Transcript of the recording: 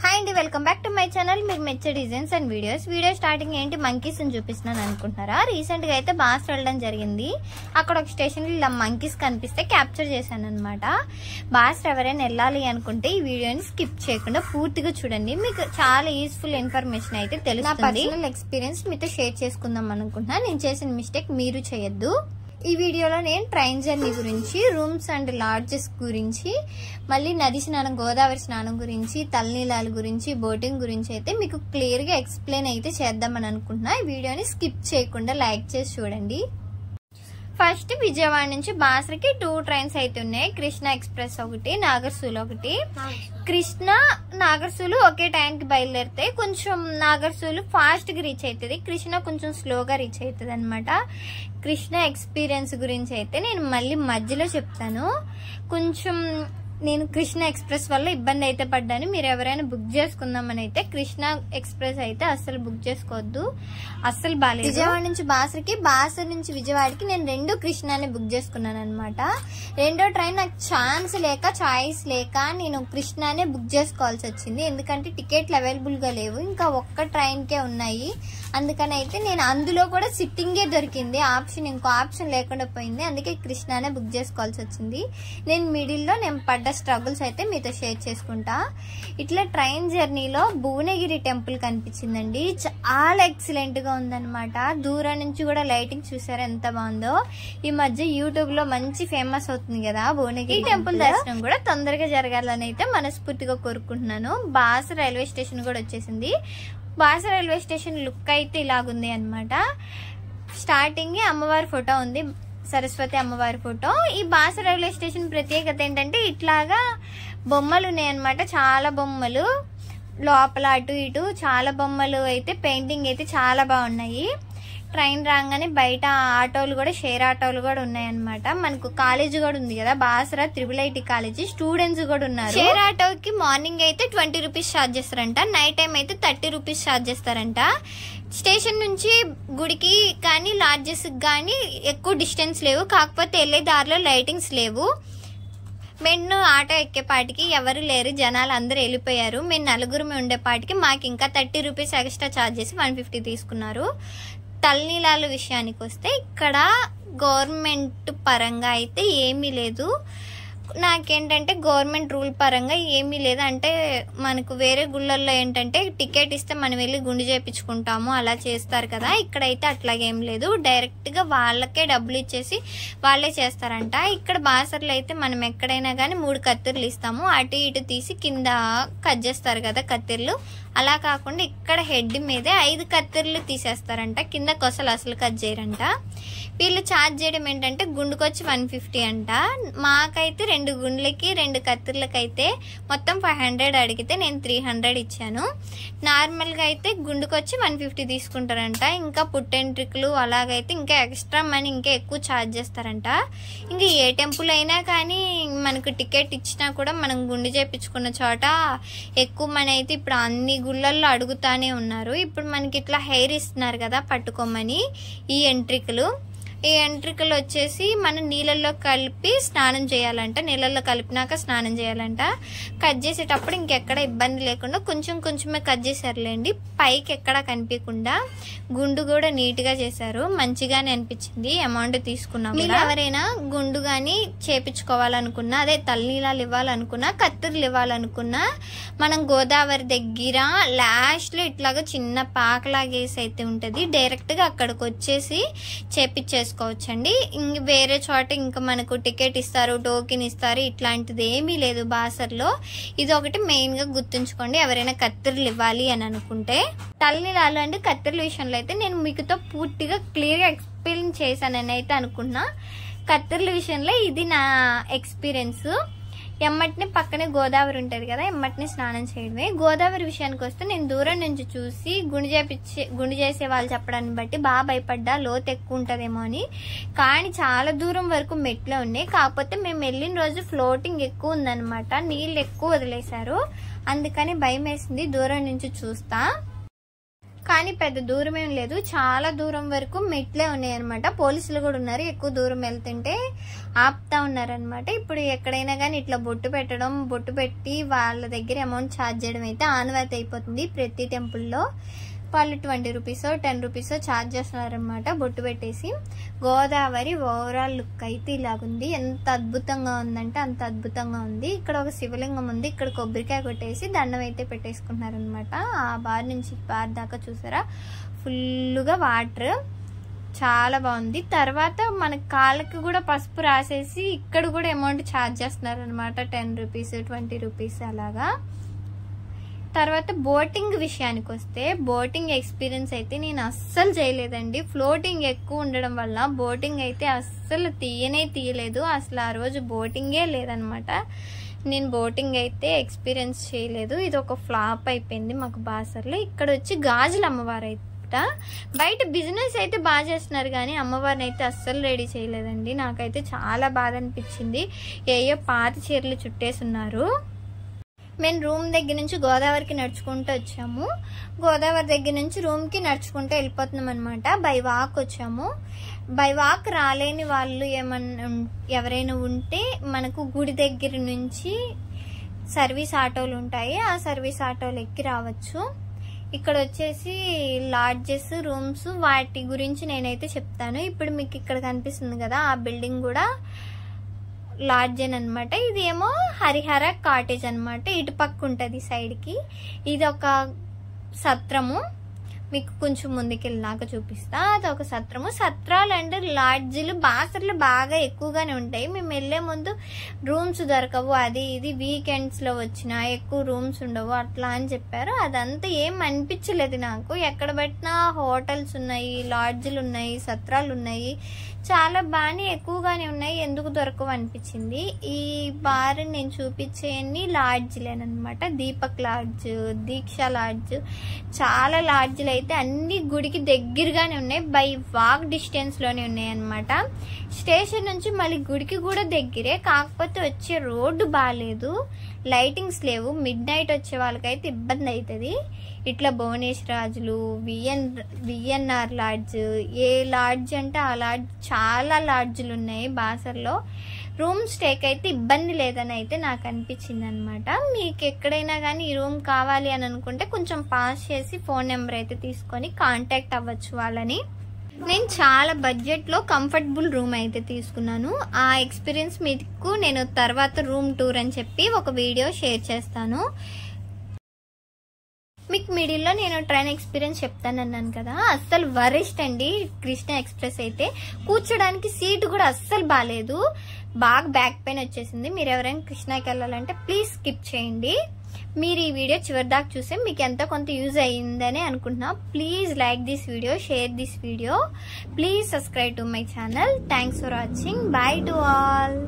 Hi అండి, welcome back to my channel. మీరు మెచ్చే designs and videos. Video starting ఏంటి మంకీస్ ని చూపిస్తున్నాను అనుకుంటున్నారా? రీసెంట్ గా అయితే బాస్ వెళ్ళడం జరిగింది. అక్కడ ఒక స్టేషన్ లో ఇలా మంకీస్ కనిపిస్తే క్యాప్చర్ చేశాను అనమాట. బాస్ ఎవరైనా వెళ్ళాలి అనుకుంటే ఈ వీడియోని స్కిప్ చేయకుండా పూర్తిగా చూడండి. మీకు చాలా యూస్ఫుల్ ఇన్ఫర్మేషన్ అయితే తెలుస్తుంది. నా పర్సనల్ ఎక్స్పీరియన్స్ మీతో షేర్ చేసుకుందాం అనుకుంటున్నా. నేను చేసిన మిస్టేక్ మీరు చేయొద్దు. ఈ వీడియోలో నేను ట్రైన్ జర్నీ గురించి, రూమ్స్ అండ్ లాడ్జెస్ గురించి, మళ్ళీ నది స్నానం, గోదావరి స్నానం గురించి, తలనీలాల గురించి, బోటింగ్ గురించి అయితే మీకు క్లియర్ గా ఎక్స్ప్లెయిన్ అయితే చేద్దామని అనుకుంటున్నా. ఈ వీడియోని స్కిప్ చేయకుండా లైక్ చేసి చూడండి. ఫస్ట్ విజయవాడ నుంచి బాసరకి 2 ట్రైన్స్ అయితే ఉన్నాయి. కృష్ణ ఎక్స్ప్రెస్ ఒకటి, నాగర్సూలు ఒకటి. కృష్ణ నాగర్సూలు ఒకే టైంకి బయలుదేరితే కొంచెం నాగర్సూలు ఫాస్ట్ గా రీచ్ అవుతుంది, కృష్ణ కొంచెం స్లోగా రీచ్ అవుతుంది అనమాట. కృష్ణ ఎక్స్పీరియన్స్ గురించి అయితే నేను మళ్ళీ మధ్యలో చెప్తాను. కొంచెం నేను కృష్ణ ఎక్స్ప్రెస్ వల్ల ఇబ్బంది అయితే పడ్డాను. మీరు ఎవరైనా బుక్ చేసుకుందామని అయితే కృష్ణ ఎక్స్ప్రెస్ అయితే అస్సలు బుక్ చేసుకోవద్దు, అస్సలు బాగాలేదు. విజయవాడ నుంచి బాసరకి, బాసర నుంచి విజయవాడకి నేను 2 కృష్ణానే బుక్ చేసుకున్నాను అనమాట. రెండో ట్రైన్ నాకు చాయిస్ లేక నేను కృష్ణానే బుక్ చేసుకోవాల్సి వచ్చింది. ఎందుకంటే టికెట్లు అవైలబుల్ గా లేవు, ఇంకా ఒక్క ట్రైన్ కే ఉన్నాయి. అందుకని అయితే నేను అందులో కూడా సిట్టింగే దొరికింది ఆప్షన్, ఇంకో ఆప్షన్ లేకుండా పోయింది. అందుకే కృష్ణానే బుక్ చేసుకోవాల్సి వచ్చింది. నేను మిడిల్ లో నేను పడ్డ స్ట్రగుల్స్ అయితే మీతో షేర్ చేసుకుంటా. ఇట్లా ట్రైన్ జర్నీలో భువనగిరి టెంపుల్ కనిపించిందండి. చాలా ఎక్సలెంట్ గా ఉందన్నమాట. దూరం నుంచి కూడా లైటింగ్ చూసారా ఎంత బాగుందో. ఈ మధ్య యూట్యూబ్ లో మంచి ఫేమస్ అవుతుంది కదా భువనగిరి టెంపుల్. దర్శనం కూడా తొందరగా జరగాలని అయితే మనస్ఫూర్తిగా కోరుకుంటున్నాను. బాస రైల్వే స్టేషన్ కూడా వచ్చేసింది. బాస రైల్వే స్టేషన్ లుక్ అయితే ఇలాగుంది అనమాట. స్టార్టింగ్ అమ్మవారి ఫోటో ఉంది, సరస్వతి అమ్మవారి ఫోటో. ఈ బాస రైల్వే స్టేషన్ ప్రత్యేకత ఏంటంటే ఇట్లాగా బొమ్మలు ఉన్నాయన్నమాట. చాలా బొమ్మలు లోపల అటు ఇటు చాలా బొమ్మలు అయితే, పెయింటింగ్ అయితే చాలా బాగున్నాయి. ట్రైన్ రాగానే బయట ఆటోలు కూడా, షేర్ ఆటోలు కూడా ఉన్నాయన్నమాట. మనకు కాలేజ్ కూడా ఉంది కదా బాసరా IIIT కాలేజీ, స్టూడెంట్స్ కూడా ఉన్నారు. షేర్ ఆటోకి మార్నింగ్ అయితే 20 రూపీస్ ఛార్జ్ చేస్తారంట, నైట్ టైం అయితే 30 రూపీస్ ఛార్జ్ చేస్తారంట. స్టేషన్ నుంచి గుడికి కానీ లాడ్జెస్ కానీ ఎక్కువ డిస్టెన్స్ లేవు, కాకపోతే వెళ్ళే దారిలో లైటింగ్స్ లేవు. మేము ఆటో ఎక్కేపాటికి ఎవరు లేరు, జనాలు అందరూ వెళ్ళిపోయారు. మేము 4 ఉండేపాటికి మాకు ఇంకా 30 రూపీస్ ఎక్స్ట్రా ఛార్జ్ చేసి 150 తీసుకున్నారు. తలనీలాల విషయానికి వస్తే ఇక్కడ గవర్నమెంట్ పరంగా అయితే ఏమీ లేదు. నాకేంటంటే గవర్నమెంట్ రూల్ పరంగా ఏమీ లేదు. అంటే మనకు వేరే గుళ్ళల్లో ఏంటంటే టికెట్ ఇస్తే మనం వెళ్ళి గుండు చేయించుకుంటాము, అలా చేస్తారు కదా. ఇక్కడైతే అట్లాగేం లేదు, డైరెక్ట్ గా వాళ్ళకే డబ్బులు ఇచ్చేసి వాళ్ళే చేస్తారంట. ఇక్కడ బాసర్లో అయితే మనం ఎక్కడైనా కానీ 3 కత్తిర్లు ఇస్తాము, అటు ఇటు తీసి కింద కట్ చేస్తారు కదా కత్తిర్లు. అలా కాకుండా ఇక్కడ హెడ్ మీదే 5 కత్తిర్లు తీసేస్తారంట, కింద కొసలు అసలు కట్ చేయరంట. వీళ్ళు ఛార్జ్ చేయడం ఏంటంటే గుండుకొచ్చి 150 అంట. మాకైతే 2 గుండ్లకి 2 కత్తిర్లకైతే మొత్తం 500 అడిగితే నేను 300 ఇచ్చాను. నార్మల్గా అయితే గుండుకొచ్చి 150 తీసుకుంటారంట. ఇంకా పుట్టెంట్రికలు అలాగైతే ఇంకా ఎక్స్ట్రా మనీ ఇంకా ఎక్కువ ఛార్జ్ చేస్తారంట. ఇంకా ఏ టెంపుల్ అయినా కానీ మనకు టికెట్ ఇచ్చినా కూడా మనం గుండు చేయించుకున్న చోట ఎక్కువ మనీ అయితే ఇప్పుడు అన్ని గుళ్ళల్లో అడుగుతానే ఉన్నారు. ఇప్పుడు మనకి ఇట్లా హెయిర్ ఇస్తున్నారు కదా పట్టుకోమని, ఈ ఎంట్రికలు వచ్చేసి మనం నీళ్ళల్లో కలిపి స్నానం చేయాలంట. నీళ్ళల్లో కలిపినాక స్నానం చేయాలంట. కట్ చేసేటప్పుడు ఇంకెక్కడ ఇబ్బంది లేకుండా కొంచెమే కట్ చేశారులేండి, పైకి ఎక్కడా కనిపించకుండా. గుండు కూడా నీట్ గా చేశారు, మంచిగానే అనిపించింది. అమౌంట్ తీసుకున్నాం. మీరు ఎవరైనా గుండు గాని చేపించుకోవాలనుకున్నా, అదే తలనీలాలు ఇవ్వాలనుకున్నా, కత్తిర్లు ఇవ్వాలనుకున్నా, మనం గోదావరి దగ్గర లాస్ట్ లో ఇట్లాగా చిన్న పాకలాగేసి అయితే ఉంటది, డైరెక్ట్ గా అక్కడికి వచ్చేసి చేపించేసుకోవచ్చండి. ఇంక వేరే చోట ఇంకా మనకు టికెట్ ఇస్తారు, టోకెన్ ఇస్తారు, ఇట్లాంటిది ఏమీ లేదు బాసర్లో. ఇది ఒకటి మెయిన్ గా గుర్తుంచుకోండి ఎవరైనా కత్తిర్లు ఇవ్వాలి అని అనుకుంటే. తలనీలాలు అంటే కత్తిర్ల విషయంలో అయితే నేను మీకుతో పూర్తిగా క్లియర్ గా ఎక్స్ప్లెయిన్ చేశానని అయితే అనుకున్నా. కత్తిర్ల విషయంలో ఇది నా ఎక్స్పీరియన్స్. ఎమ్మటిని పక్కనే గోదావరి ఉంటది కదా, ఎమ్మటిని స్నానం చేయడమే. గోదావరి విషయానికి వస్తే నేను దూరం నుంచి చూసి గుండు చేసే వాళ్ళు చెప్పడాన్ని బట్టి బాగా భయపడ్డా, లోతు ఎక్కువ ఉంటదేమో అని. కానీ చాలా దూరం వరకు మెట్లే ఉన్నాయి. కాకపోతే మేము వెళ్ళిన రోజు ఫ్లోటింగ్ ఎక్కువ ఉందన్నమాట, నీళ్ళు ఎక్కువ వదిలేశారు, అందుకని భయం వేసింది దూరం నుంచి చూస్తా. కానీ పెద్ద దూరం ఏం లేదు, చాలా దూరం వరకు మెట్లే ఉన్నాయి అనమాట. పోలీసులు కూడా ఉన్నారు, ఎక్కువ దూరం వెళ్తుంటే ఆపుతా ఉన్నారనమాట. ఇప్పుడు ఎక్కడైనా కానీ ఇట్లా బొట్టు పెట్టడం, బొట్టు పెట్టి వాళ్ళ దగ్గర అమౌంట్ ఛార్జ్ చేయడం అయితే ఆనవాయితీ అయిపోతుంది. ప్రతి టెంపుల్లో వాళ్ళు 20 రూపీసో 10 రూపీసో ఛార్జ్ చేస్తున్నారనమాట బొట్టు పెట్టేసి. గోదావరి ఓవరాల్ లుక్ అయితే ఇలాగుంది. ఎంత అద్భుతంగా ఉందంటే అంత అద్భుతంగా ఉంది. ఇక్కడ ఒక శివలింగం ఉంది, ఇక్కడ కొబ్బరికాయ కొట్టేసి దండం అయితే పెట్టేసుకుంటున్నారనమాట. ఆ బార్ నుంచి బార్ దాకా చూసారా ఫుల్గా వాటర్, చాలా బాగుంది. తర్వాత మన కాళ్ళకి కూడా పసుపు రాసేసి ఇక్కడ కూడా అమౌంట్ ఛార్జ్ చేస్తున్నారు అనమాట. 10 రూపీస్ 20 రూపీస్ అలాగా. తర్వాత బోటింగ్ విషయానికి వస్తే, బోటింగ్ ఎక్స్పీరియన్స్ అయితే నేను అస్సలు చేయలేదండి. ఫ్లోటింగ్ ఎక్కువ ఉండడం వల్ల బోటింగ్ అయితే అస్సలు తీయలేదు. అసలు ఆ రోజు బోటింగే లేదనమాట. నేను బోటింగ్ అయితే ఎక్స్పీరియన్స్ చేయలేదు. ఇది ఒక ఫ్లాప్ అయిపోయింది మాకు బాసర్లో. ఇక్కడ వచ్చి గాజులు అమ్మవారు అయితే బయట బిజినెస్ అయితే బాగా చేస్తున్నారు, కానీ అమ్మవారిని అయితే అస్సలు రెడీ చేయలేదండి. నాకైతే చాలా బాధ అనిపించింది. ఏయో పాత చీరలు చుట్టేస్తున్నారు. మేము రూమ్ దగ్గర నుంచి గోదావరికి నడుచుకుంటూ వచ్చాము. గోదావరి దగ్గర నుంచి రూమ్కి నడుచుకుంటూ వెళ్ళిపోతున్నాం అనమాట. బై వాక్ వచ్చాము. బై వాక్ రాలేని వాళ్ళు ఎవరైనా ఉంటే మనకు గుడి దగ్గర నుంచి సర్వీస్ ఆటోలు ఉంటాయి, ఆ సర్వీస్ ఆటోలు ఎక్కి రావచ్చు. ఇక్కడ వచ్చేసి లాడ్జెస్, రూమ్స్, వాటి గురించి నేనైతే చెప్తాను. ఇప్పుడు మీకు ఇక్కడ కనిపిస్తుంది కదా, ఆ బిల్డింగ్ కూడా లాడ్జ్ అనమాట. ఇది ఏమో హరిహర కాటేజ్ అనమాట. ఇటు పక్క ఉంటుంది సైడ్కి. ఇది ఒక సత్రము, మీకు కొంచెం ముందుకెళ్ళినాక చూపిస్తా. అదొక సత్రము. సత్రాలు అంటే లాడ్జీలు బాసర్లు బాగా ఎక్కువగానే ఉంటాయి. మేము వెళ్లే ముందు రూమ్స్ దొరకవు, అది ఇది వీకెండ్స్ లో వచ్చినా ఎక్కువ రూమ్స్ ఉండవు అట్లా అని చెప్పారు. అదంతా ఏం అనిపించలేదు నాకు. ఎక్కడ పెట్టినా హోటల్స్ ఉన్నాయి, లాడ్జీలు ఉన్నాయి, సత్రాలు ఉన్నాయి, చాలా బాగానే ఎక్కువగానే ఉన్నాయి. ఎందుకు దొరకవు అనిపించింది. ఈ బార్ నేను చూపించేయన్ని లాడ్జ్లేనమాట. దీపక్ లాడ్జ్, దీక్ష లాడ్జ్, చాలా లాడ్జ్లు అయితే అన్ని గుడికి దగ్గరగానే ఉన్నాయి. బై వాక్ డిస్టెన్స్ లోనే ఉన్నాయి అనమాట. స్టేషన్ నుంచి మళ్ళీ గుడికి కూడా దగ్గరే, కాకపోతే వచ్చే రోడ్డు బాగాలేదు, లైటింగ్స్ లేవు. మిడ్ నైట్ వచ్చే వాళ్ళకైతే ఇబ్బంది అవుతుంది. ఇట్లా భువనేశ్వరాజులు, విఎన్ఆర్ లాడ్జ్, ఏ లాడ్జ్ అంటే ఆ లాడ్జ్, చాలా లాడ్జ్లు ఉన్నాయి బాసర్లో. రూమ్ స్టేక్ అయితే ఇబ్బంది లేదని అయితే నాకు అనిపించింది అనమాట. మీకు ఎక్కడైనా కానీ ఈ రూమ్ కావాలి అని అనుకుంటే కొంచెం పాస్ చేసి ఫోన్ నెంబర్ అయితే తీసుకొని కాంటాక్ట్ అవ్వచ్చు వాళ్ళని. నేను చాలా బడ్జెట్లో కంఫర్టబుల్ రూమ్ అయితే తీసుకున్నాను. ఆ ఎక్స్పీరియన్స్ మీకు నేను తర్వాత రూమ్ టూర్ అని చెప్పి ఒక వీడియో షేర్ చేస్తాను. మీకు మిడిల్లో నేను ట్రైన్ ఎక్స్పీరియన్స్ చెప్తానన్నాను కదా, అస్సలు వరిస్ట్ అండి. కృష్ణ ఎక్స్ప్రెస్ అయితే కూర్చోడానికి సీట్ కూడా అస్సలు బాగాలేదు, బాగా బ్యాక్ పెయిన్ వచ్చేసింది. మీరు ఎవరైనా కృష్ణకి వెళ్ళాలంటే ప్లీజ్ స్కిప్ చేయండి. మీరు ఈ వీడియో చివరి దాకా చూస్తే మీకు ఎంతో కొంత యూజ్ అయ్యిందని అనుకుంటున్నా. Please like this video, share this video, please subscribe to my channel. Thanks for watching. By to all.